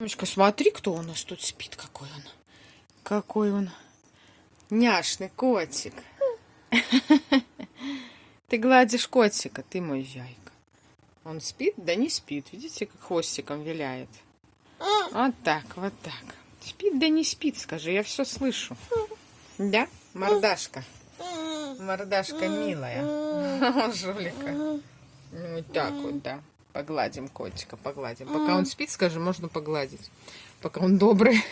Мамочка, смотри, кто у нас тут спит, какой он. Какой он няшный котик. Ты гладишь котика, ты мой зяйка. Он спит? Да не спит. Видите, как хвостиком виляет. Вот так, вот так. Спит, да не спит, скажи, я все слышу. Да, мордашка? Мордашка милая. Жулика. Вот так вот, да. Погладим котика, погладим. Пока он спит, скажи, можно погладить. Пока он добрый.